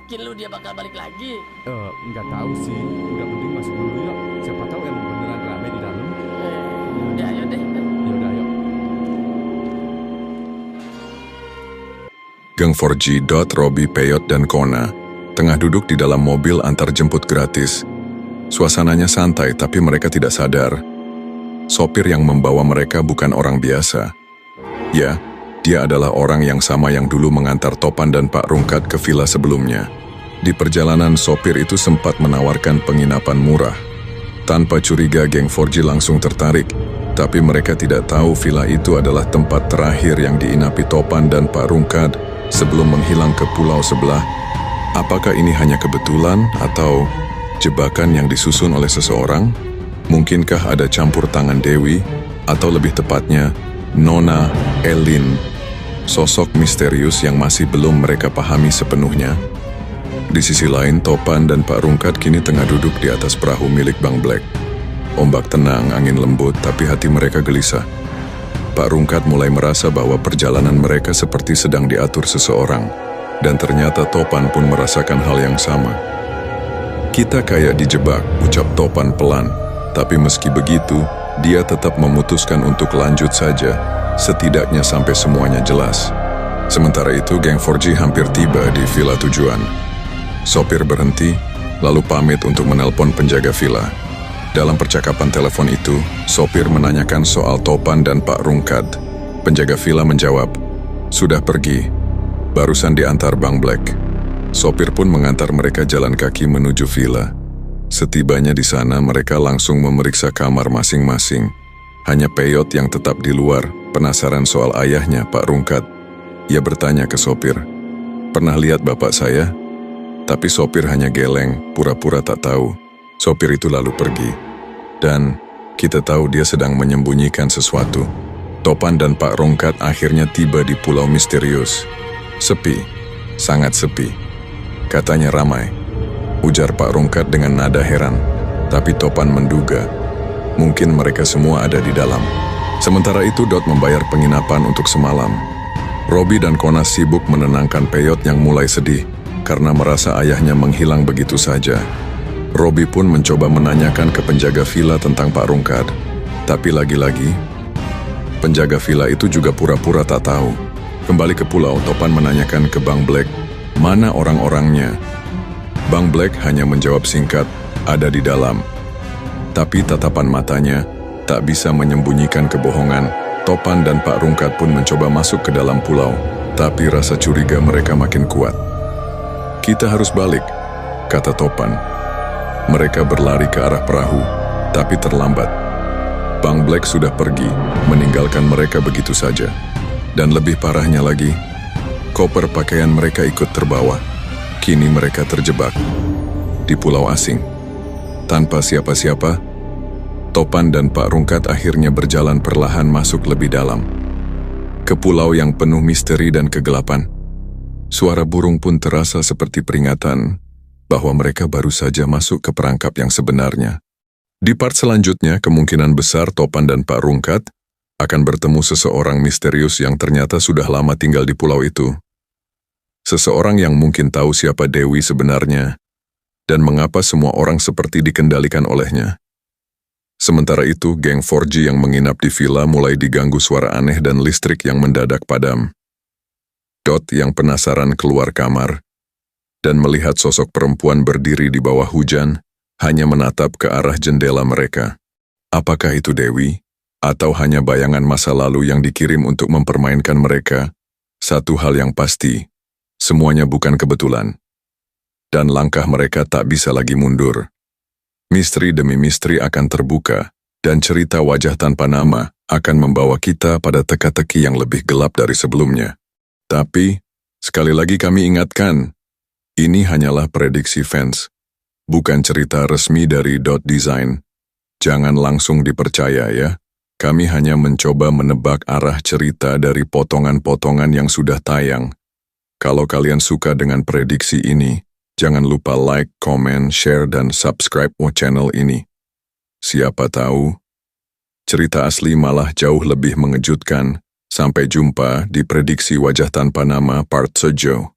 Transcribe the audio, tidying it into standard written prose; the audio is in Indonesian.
Yakin lu dia bakal balik lagi? Nggak tahu sih. Udah mending masuk dulu yuk. Siapa tahu emang beneran rame di dalam. Udah ayo deh. Yaudah yuk. Gang 4G, Dot, Robby, Peyot, dan Kona tengah duduk di dalam mobil antar jemput gratis. Suasananya santai tapi mereka tidak sadar. Sopir yang membawa mereka bukan orang biasa. Ya, dia adalah orang yang sama yang dulu mengantar Topan dan Pak Rungkat ke villa sebelumnya. Di perjalanan, sopir itu sempat menawarkan penginapan murah. Tanpa curiga, geng 4G langsung tertarik. Tapi mereka tidak tahu villa itu adalah tempat terakhir yang diinapi Topan dan Pak Rungkat sebelum menghilang ke pulau sebelah. Apakah ini hanya kebetulan atau jebakan yang disusun oleh seseorang? Mungkinkah ada campur tangan Dewi, atau lebih tepatnya, Nona Elin, sosok misterius yang masih belum mereka pahami sepenuhnya? Di sisi lain, Topan dan Pak Rungkat kini tengah duduk di atas perahu milik Bang Black. Ombak tenang, angin lembut, tapi hati mereka gelisah. Pak Rungkat mulai merasa bahwa perjalanan mereka seperti sedang diatur seseorang, dan ternyata Topan pun merasakan hal yang sama. Kita kayak dijebak, ucap Topan pelan, tapi meski begitu, dia tetap memutuskan untuk lanjut saja, setidaknya sampai semuanya jelas. Sementara itu, geng 4G hampir tiba di villa tujuan. Sopir berhenti, lalu pamit untuk menelpon penjaga villa. Dalam percakapan telepon itu, sopir menanyakan soal Topan dan Pak Rungkat. Penjaga villa menjawab, "Sudah pergi, barusan diantar Bang Black." Sopir pun mengantar mereka jalan kaki menuju villa. Setibanya di sana, mereka langsung memeriksa kamar masing-masing. Hanya Peyot yang tetap di luar, penasaran soal ayahnya, Pak Rungkat. Ia bertanya ke sopir, "Pernah lihat bapak saya?" Tapi sopir hanya geleng, pura-pura tak tahu. Sopir itu lalu pergi. Dan kita tahu dia sedang menyembunyikan sesuatu. Topan dan Pak Rungkat akhirnya tiba di pulau misterius. Sepi, sangat sepi. Katanya ramai, ujar Pak Rungkat dengan nada heran. Tapi Topan menduga, mungkin mereka semua ada di dalam. Sementara itu Dot membayar penginapan untuk semalam. Robby dan Kona sibuk menenangkan Peyot yang mulai sedih karena merasa ayahnya menghilang begitu saja. Robby pun mencoba menanyakan ke penjaga villa tentang Pak Rungkat. Tapi lagi-lagi, penjaga villa itu juga pura-pura tak tahu. Kembali ke pulau, Topan menanyakan ke Bang Black, mana orang-orangnya? Bang Black hanya menjawab singkat, ada di dalam. Tapi tatapan matanya tak bisa menyembunyikan kebohongan. Topan dan Pak Rungkat pun mencoba masuk ke dalam pulau, tapi rasa curiga mereka makin kuat. Kita harus balik, kata Topan. Mereka berlari ke arah perahu, tapi terlambat. Bang Black sudah pergi, meninggalkan mereka begitu saja. Dan lebih parahnya lagi, koper pakaian mereka ikut terbawa. Kini mereka terjebak di pulau asing. Tanpa siapa-siapa, Topan dan Pak Rungkat akhirnya berjalan perlahan masuk lebih dalam. Ke pulau yang penuh misteri dan kegelapan. Suara burung pun terasa seperti peringatan bahwa mereka baru saja masuk ke perangkap yang sebenarnya. Di part selanjutnya, kemungkinan besar Topan dan Pak Rungkat akan bertemu seseorang misterius yang ternyata sudah lama tinggal di pulau itu. Seseorang yang mungkin tahu siapa Dewi sebenarnya, dan mengapa semua orang seperti dikendalikan olehnya. Sementara itu, geng 4G yang menginap di villa mulai diganggu suara aneh dan listrik yang mendadak padam. Dot yang penasaran keluar kamar, dan melihat sosok perempuan berdiri di bawah hujan, hanya menatap ke arah jendela mereka. Apakah itu Dewi? Atau hanya bayangan masa lalu yang dikirim untuk mempermainkan mereka? Satu hal yang pasti, semuanya bukan kebetulan. Dan langkah mereka tak bisa lagi mundur. Misteri demi misteri akan terbuka, dan cerita wajah tanpa nama akan membawa kita pada teka-teki yang lebih gelap dari sebelumnya. Tapi, sekali lagi kami ingatkan, ini hanyalah prediksi fans, bukan cerita resmi dari Dot Design. Jangan langsung dipercaya ya. Kami hanya mencoba menebak arah cerita dari potongan-potongan yang sudah tayang. Kalau kalian suka dengan prediksi ini, jangan lupa like, comment, share, dan subscribe channel ini. Siapa tahu, cerita asli malah jauh lebih mengejutkan. Sampai jumpa di prediksi wajah tanpa nama part 7.